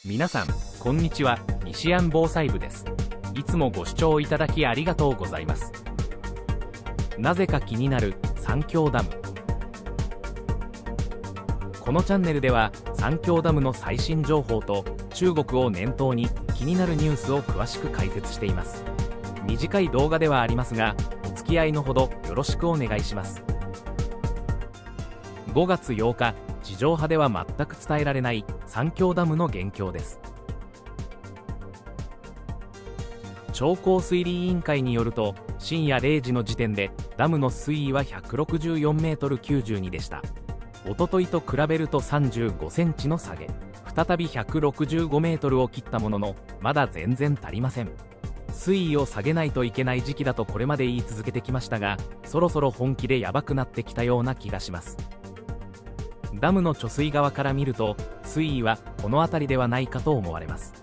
皆さん、こんにちは。西安防災部です。いつもご視聴いただきありがとうございます。なぜか気になる三峡ダム。このチャンネルでは三峡ダムの最新情報と中国を念頭に気になるニュースを詳しく解説しています。短い動画ではありますが、お付き合いのほどよろしくお願いします。5月8日、地上波では全く伝えられない三峡ダムの現況です。長江水利委員会によると、深夜0時の時点でダムの水位は164メートル92でした。おとといと比べると35センチの下げ、再び165メートルを切ったものの、まだ全然足りません。水位を下げないといけない時期だとこれまで言い続けてきましたが、そろそろ本気でやばくなってきたような気がします。ダムの貯水側から見ると、水位はこの辺りではないかと思われます。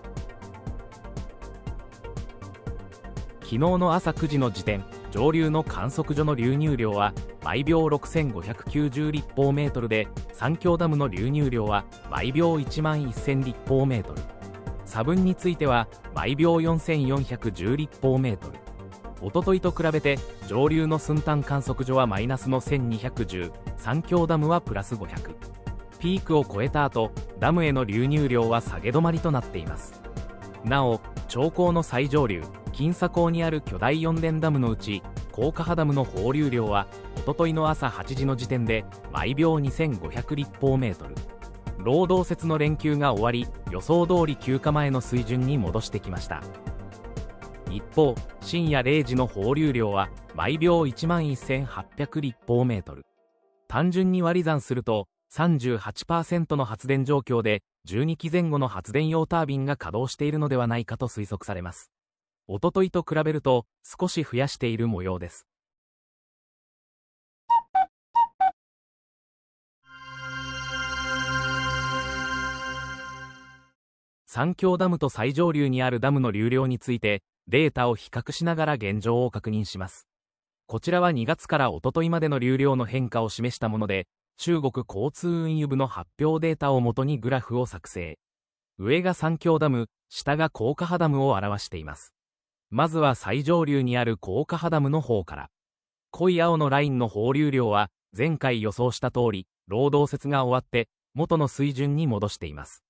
昨日の朝9時の時点、上流の観測所の流入量は毎秒6590立方メートルで、三峡ダムの流入量は毎秒1万1000立方メートル、差分については毎秒4410立方メートル。おとといと比べて上流の寸丹観測所はマイナスの1210、三峡ダムはプラス500。ピークを超えた後、ダムへの流入量は下げ止まりとなっています。なお、長江の最上流金沙江にある巨大4連ダムのうち、高架波ダムの放流量はおとといの朝8時の時点で毎秒2500立方メートル。労働節の連休が終わり、予想通り休暇前の水準に戻してきました。一方、深夜0時の放流量は毎秒1万1800立方メートル。単純に割り算すると 38% の発電状況で12基前後の発電用タービンが稼働しているのではないかと推測されます。おとといと比べると少し増やしている模様です。三峡ダムと最上流にあるダムの流量についてデータを比較しながら現状を確認します。こちらは2月からおとといまでの流量の変化を示したもので、中国交通運輸部の発表データをもとにグラフを作成。上が三峡ダム、下が高架波ダムを表しています。まずは最上流にある高架波ダムの方から。濃い青のラインの放流量は前回予想した通り、労働節が終わって元の水準に戻しています。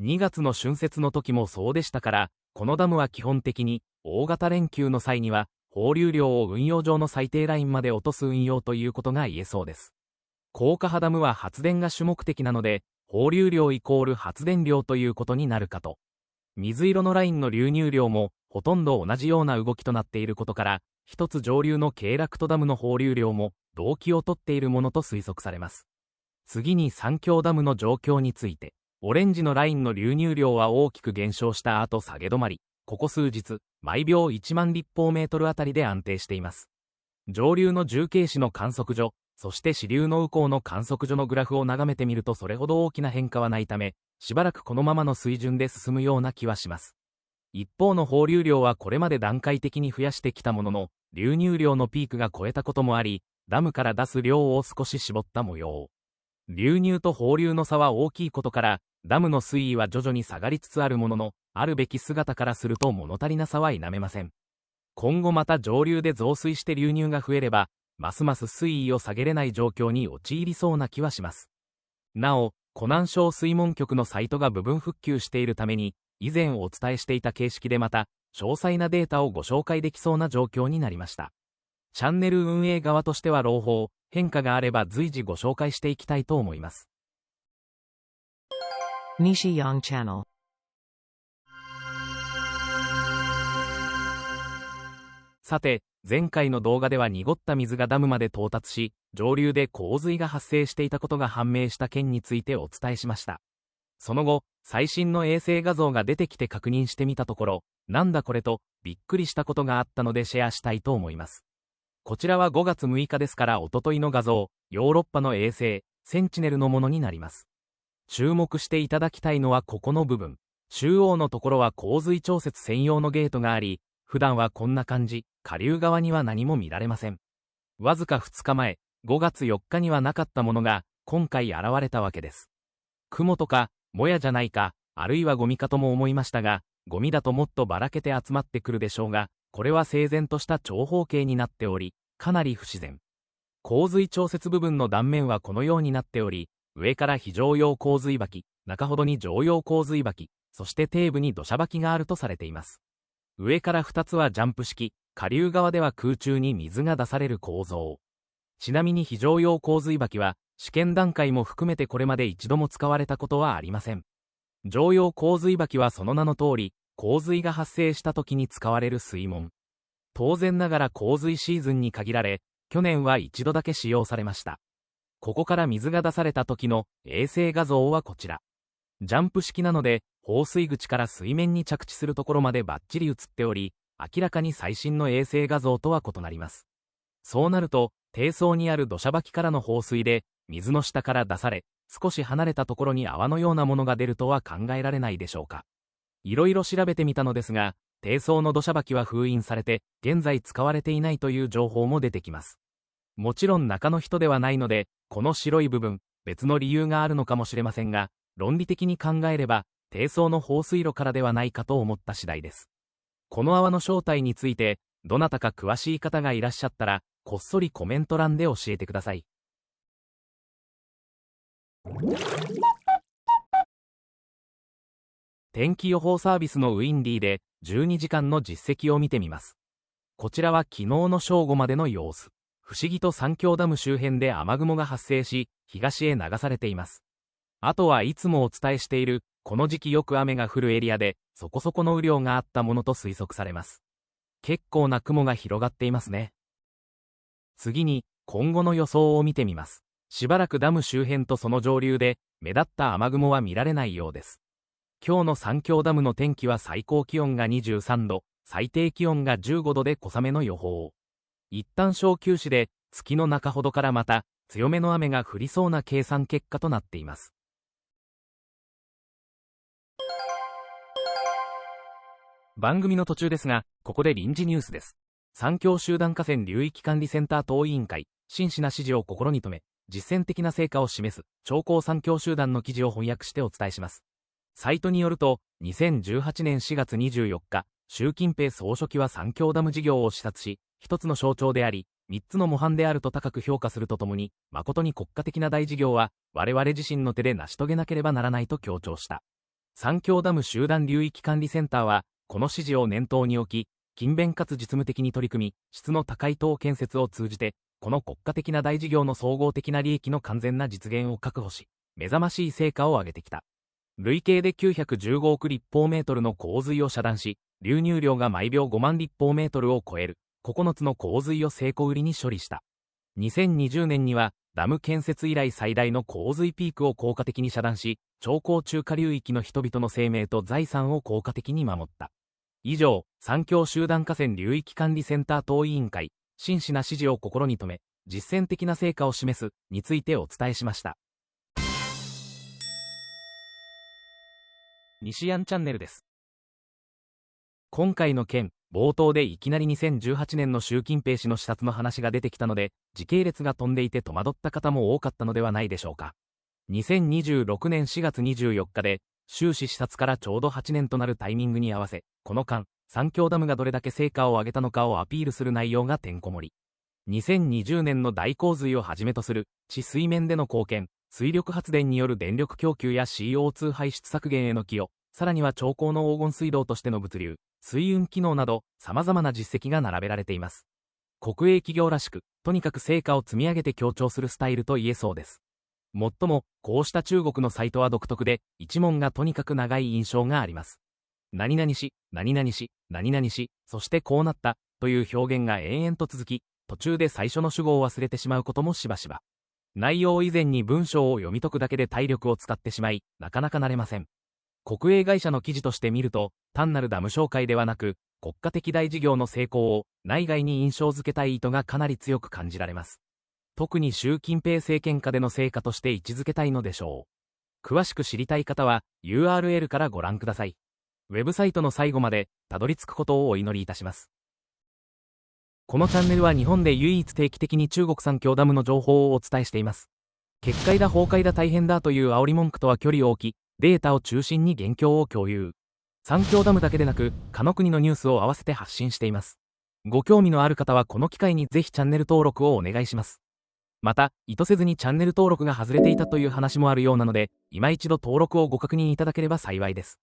2月の春節の時もそうでしたから、このダムは基本的に大型連休の際には放流量を運用上の最低ラインまで落とす運用ということが言えそうです。高架波ダムは発電が主目的なので、放流量イコール発電量ということになるかと。水色のラインの流入量もほとんど同じような動きとなっていることから、一つ上流の慶楽都ダムの放流量も同期をとっているものと推測されます。次に三峡ダムの状況について、オレンジのラインの流入量は大きく減少した後下げ止まり、ここ数日、毎秒1万立方メートルあたりで安定しています。上流の重慶市の観測所、そして支流の右港の観測所のグラフを眺めてみるとそれほど大きな変化はないため、しばらくこのままの水準で進むような気はします。一方の放流量はこれまで段階的に増やしてきたものの、流入量のピークが超えたこともあり、ダムから出す量を少し絞った模様。流入と放流の差は大きいことから、ダムの水位は徐々に下がりつつあるものの、あるべき姿からすると物足りなさは否めません。今後また上流で増水して流入が増えれば、ますます水位を下げれない状況に陥りそうな気はします。なお、湖南省水門局のサイトが部分復旧しているために、以前お伝えしていた形式でまた、詳細なデータをご紹介できそうな状況になりました。チャンネル運営側としては朗報、変化があれば随時ご紹介していきたいと思います。Nishi Yang Channel。さて、前回の動画では濁った水がダムまで到達し、上流で洪水が発生していたことが判明した件についてお伝えしました。その後、最新の衛星画像が出てきて確認してみたところ、なんだこれとびっくりしたことがあったのでシェアしたいと思います。こちらは5月6日ですからおとといの画像、ヨーロッパの衛星、センチネルのものになります。注目していただきたいのはここの部分。中央のところは洪水調節専用のゲートがあり、普段はこんな感じ、下流側には何も見られません。わずか2日前、5月4日にはなかったものが、今回現れたわけです。雲とか、もやじゃないか、あるいはゴミかとも思いましたが、ゴミだともっとばらけて集まってくるでしょうが、これは整然とした長方形になっており、かなり不自然。洪水調節部分の断面はこのようになっており、上から非常用洪水履、中ほどに常用洪水履、そして底部に土砂履があるとされています。上から2つはジャンプ式、下流側では空中に水が出される構造。ちなみに非常用洪水履は、試験段階も含めてこれまで一度も使われたことはありません。常用洪水履はその名の通り、洪水が発生した時に使われる水門。当然ながら洪水シーズンに限られ、去年は一度だけ使用されました。ここから水が出された時の衛星画像はこちら。ジャンプ式なので、放水口から水面に着地するところまでバッチリ映っており、明らかに最新の衛星画像とは異なります。そうなると、底層にある土砂履からの放水で、水の下から出され、少し離れたところに泡のようなものが出るとは考えられないでしょうか。いろいろ調べてみたのですが、底層の土砂履は封印されて、現在使われていないという情報も出てきます。もちろん中の人ではないので、この白い部分、別の理由があるのかもしれませんが、論理的に考えれば、底層の放水路からではないかと思った次第です。この泡の正体について、どなたか詳しい方がいらっしゃったら、こっそりコメント欄で教えてください。天気予報サービスのウィンディーで12時間の実績を見てみます。こちらは昨日の正午までの様子。不思議と三峡ダム周辺で雨雲が発生し、東へ流されています。あとはいつもお伝えしている、この時期よく雨が降るエリアで、そこそこの雨量があったものと推測されます。結構な雲が広がっていますね。次に、今後の予想を見てみます。しばらくダム周辺とその上流で、目立った雨雲は見られないようです。今日の三峡ダムの天気は最高気温が23度、最低気温が15度で小雨の予報。一旦小休止で、月の中ほどからまた、強めの雨が降りそうな計算結果となっています。番組の途中ですが、ここで臨時ニュースです。三峡集団河川流域管理センター等委員会、真摯な指示を心に留め、実践的な成果を示す、長江三峡集団の記事を翻訳してお伝えします。サイトによると、2018年4月24日、習近平総書記は三峡ダム事業を視察し、一つの象徴であり、三つの模範であると高く評価するとともに、誠に国家的な大事業は、我々自身の手で成し遂げなければならないと強調した。三峡ダム集団流域管理センターは、この指示を念頭に置き、勤勉かつ実務的に取り組み、質の高い等建設を通じて、この国家的な大事業の総合的な利益の完全な実現を確保し、目覚ましい成果を上げてきた。累計で915億立方メートルの洪水を遮断し、流入量が毎秒5万立方メートルを超える、9つの洪水を成功売りに処理した。2020年には、ダム建設以来最大の洪水ピークを効果的に遮断し、長江中下流域の人々の生命と財産を効果的に守った。以上、三峡集団河川流域管理センター等委員会、真摯な指示を心に留め、実践的な成果を示す、についてお伝えしました。西安チャンネルです。今回の件、冒頭でいきなり2018年の習近平氏の視察の話が出てきたので、時系列が飛んでいて戸惑った方も多かったのではないでしょうか。2026年4月24日で、習氏視察からちょうど8年となるタイミングに合わせ、この間、三峡ダムがどれだけ成果を上げたのかをアピールする内容がてんこ盛り。2020年の大洪水をはじめとする、地水面での貢献、水力発電による電力供給や CO2 排出削減への寄与、さらには長江の黄金水道としての物流、水運機能など、様々な実績が並べられています。国営企業らしく、とにかく成果を積み上げて強調するスタイルと言えそうです。もっとも、こうした中国のサイトは独特で、一文がとにかく長い印象があります。何々し、何々し、何々し、そしてこうなった、という表現が延々と続き、途中で最初の主語を忘れてしまうこともしばしば。内容以前に文章を読み解くだけで体力を使ってしまい、なかなか慣れません。国営会社の記事として見ると、単なるダム紹介ではなく、国家的大事業の成功を内外に印象づけたい意図がかなり強く感じられます。特に習近平政権下での成果として位置づけたいのでしょう。詳しく知りたい方は URL からご覧ください。ウェブサイトの最後までたどり着くことをお祈りいたします。このチャンネルは日本で唯一定期的に中国三峡ダムの情報をお伝えしています。決壊だ崩壊だ大変だという煽り文句とは距離を置き、データを中心に現況を共有。三峡ダムだけでなく、他の国のニュースを合わせて発信しています。ご興味のある方はこの機会にぜひチャンネル登録をお願いします。また、意図せずにチャンネル登録が外れていたという話もあるようなので、今一度登録をご確認いただければ幸いです。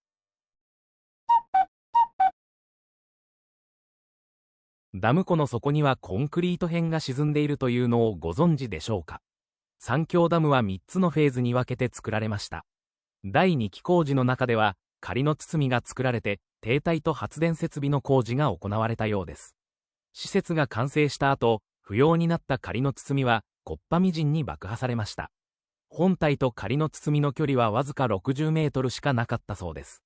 ダム湖の底にはコンクリート片が沈んでいるというのをご存知でしょうか。三峡ダムは3つのフェーズに分けて作られました。第2期工事の中では、仮の包みが作られて、堤体と発電設備の工事が行われたようです。施設が完成した後、不要になった仮の包みは、木っ端みじんに爆破されました。本体と仮の包みの距離はわずか60メートルしかなかったそうです。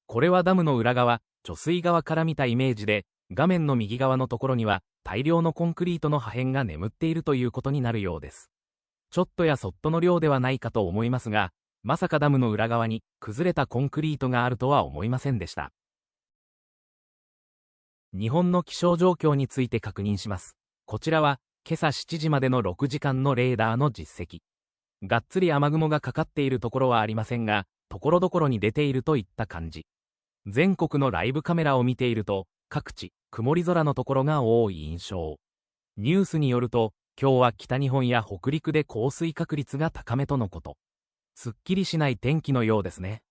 これはダムの裏側、貯水側から見たイメージで、画面の右側のところには、大量のコンクリートの破片が眠っているということになるようです。ちょっとやそっとの量ではないかと思いますが、まさかダムの裏側に崩れたコンクリートがあるとは思いませんでした。日本の気象状況について確認します。こちらは、今朝7時までの6時間のレーダーの実績。がっつり雨雲がかかっているところはありませんが、ところどころに出ているといった感じ。全国のライブカメラを見ていると、各地、曇り空のところが多い印象。ニュースによると、今日は北日本や北陸で降水確率が高めとのこと。すっきりしない天気のようですね。